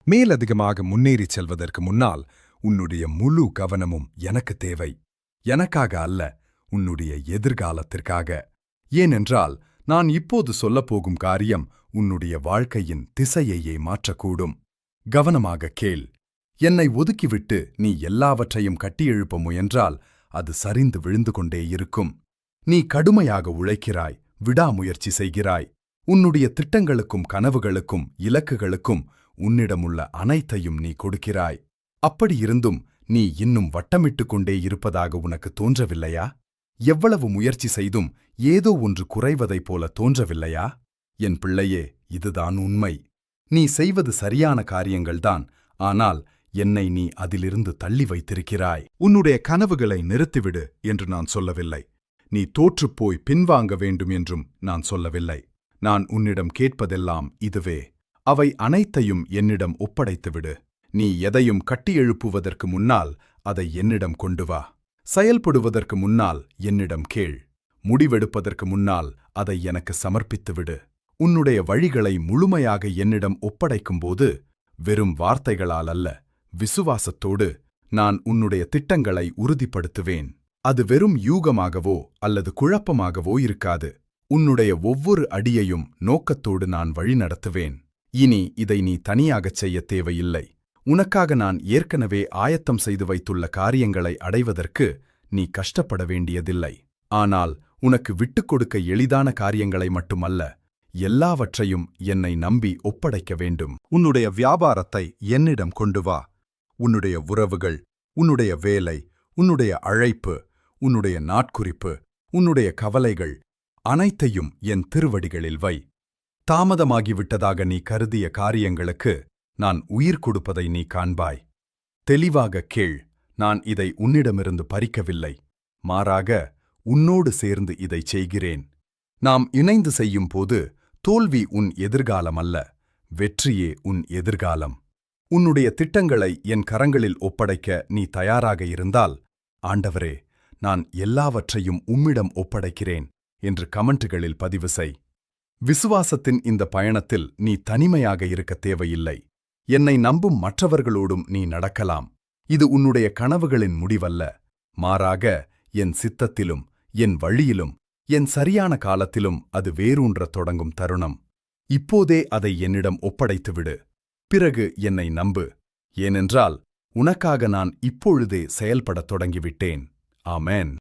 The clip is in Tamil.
மேலதிகமாக முன்னேறிச் செல்வதற்கு முன்னால் உன்னுடைய முழு கவனமும் எனக்கு தேவை. எனக்காக அல்ல, உன்னுடைய எதிர்காலத்திற்காக. ஏனென்றால் நான் இப்போது சொல்லப்போகும் காரியம் உன்னுடைய வாழ்க்கையின் திசையையே மாற்றக்கூடும். கவனமாக கேள். என்னை ஒதுக்கிவிட்டு நீ எல்லாவற்றையும் கட்டியெழுப்ப முயன்றால் அது சரிந்து விழுந்து கொண்டே இருக்கும். நீ கடுமையாக உழைக்கிறாய், விடாமுயற்சி செய்கிறாய். உன்னுடைய திட்டங்களுக்கும் கனவுகளுக்கும் இலக்குகளுக்கும் உன்னிடமுள்ள அனைத்தையும் நீ கொடுக்கிறாய். அப்படியிருந்தும் நீ இன்னும் வட்டமிட்டுக் கொண்டே இருப்பதாக உனக்கு தோன்றவில்லையா? எவ்வளவு முயற்சி செய்தும் ஏதோ ஒன்று குறைவதைப் போல தோன்றவில்லையா? என் பிள்ளையே, இதுதான் உண்மை. நீ செய்வது சரியான காரியங்கள்தான், ஆனால் என்னை நீ அதிலிருந்து தள்ளி வைத்திருக்கிறாய். உன்னுடைய கனவுகளை நிறுத்திவிடு என்று நான் சொல்லவில்லை. நீ தோற்றுப்போய் பின்வாங்க வேண்டும் என்றும் நான் சொல்லவில்லை. நான் உன்னிடம் கேட்பதெல்லாம் இதுவே. அவை அனைத்தையும் என்னிடம் ஒப்படைத்துவிடு. நீ எதையும் கட்டியெழுப்புவதற்கு முன்னால் அதை என்னிடம் கொண்டு வா. செயல்படுவதற்கு முன்னால் என்னிடம் கேள். முடிவெடுப்பதற்கு முன்னால் அதை எனக்கு சமர்ப்பித்துவிடு. உன்னுடைய வழிகளை முழுமையாக என்னிடம் ஒப்படைக்கும்போது வெறும் வார்த்தைகளால் அல்ல, விசுவாசத்தோடு நான் உன்னுடைய திட்டங்களை உறுதிப்படுத்துவேன். அது வெறும் யூகமாகவோ அல்லது குழப்பமாகவோ இருக்காது. உன்னுடைய ஒவ்வொரு அடியையும் நோக்கத்தோடு நான் வழிநடத்துவேன். இனி இதை நீ தனியாகச் செய்யத் தேவையில்லை. உனக்காக நான் ஏற்கனவே ஆயத்தம் செய்து வைத்துள்ள காரியங்களை அடைவதற்கு நீ கஷ்டப்பட வேண்டியதில்லை. ஆனால் உனக்கு விட்டுக் கொடுக்க எளிதான காரியங்களை மட்டுமல்ல, எல்லாவற்றையும் என்னை நம்பி ஒப்படைக்க வேண்டும். உன்னுடைய வியாபாரத்தை என்னிடம் கொண்டு வா. உன்னுடைய உறவுகள், உன்னுடைய வேலை, உன்னுடைய அழைப்பு, உன்னுடைய நாட்குறிப்பு, உன்னுடைய கவலைகள் அனைத்தையும் என் திருவடிகளில் வை. தாமதமாகிவிட்டதாக நீ கருதிய காரியங்களுக்கு நான் உயிர் கொடுப்பதை நீ காண்பாய். தெளிவாக கேள். நான் இதை உன்னிடமிருந்து பறிக்கவில்லை. மாறாக உன்னோடு சேர்ந்து இதைச் செய்கிறேன். நாம் இணைந்து செய்யும் போது தோல்வி உன் எதிர்காலம் அல்ல, வெற்றியே உன் எதிர்காலம். உன்னுடைய திட்டங்களை என் கரங்களில் ஒப்படைக்க நீ தயாராக இருந்தால், ஆண்டவரே, நான் எல்லாவற்றையும் உம்மிடம் ஒப்படைக்கிறேன் என்று கமெண்ட்டுகளில் பதிவு செய். விசுவாசத்தின் இந்த பயணத்தில் நீ தனிமையாக இருக்க தேவையில்லை. என்னை நம்பும் மற்றவர்களோடும் நீ நடக்கலாம். இது உன்னுடைய கனவுகளின் முடிவல்ல, மாறாக என் சித்தத்திலும் என் வழியிலும் என் சரியான காலத்திலும் அது வேரூன்றத் தொடங்கும் தருணம். இப்போதே அதை என்னிடம் ஒப்படைத்துவிடு. பிறகு என்னை நம்பு. ஏனென்றால் உனக்காக நான் இப்பொழுதே செயல்படத் தொடங்கிவிட்டேன். ஆமென்.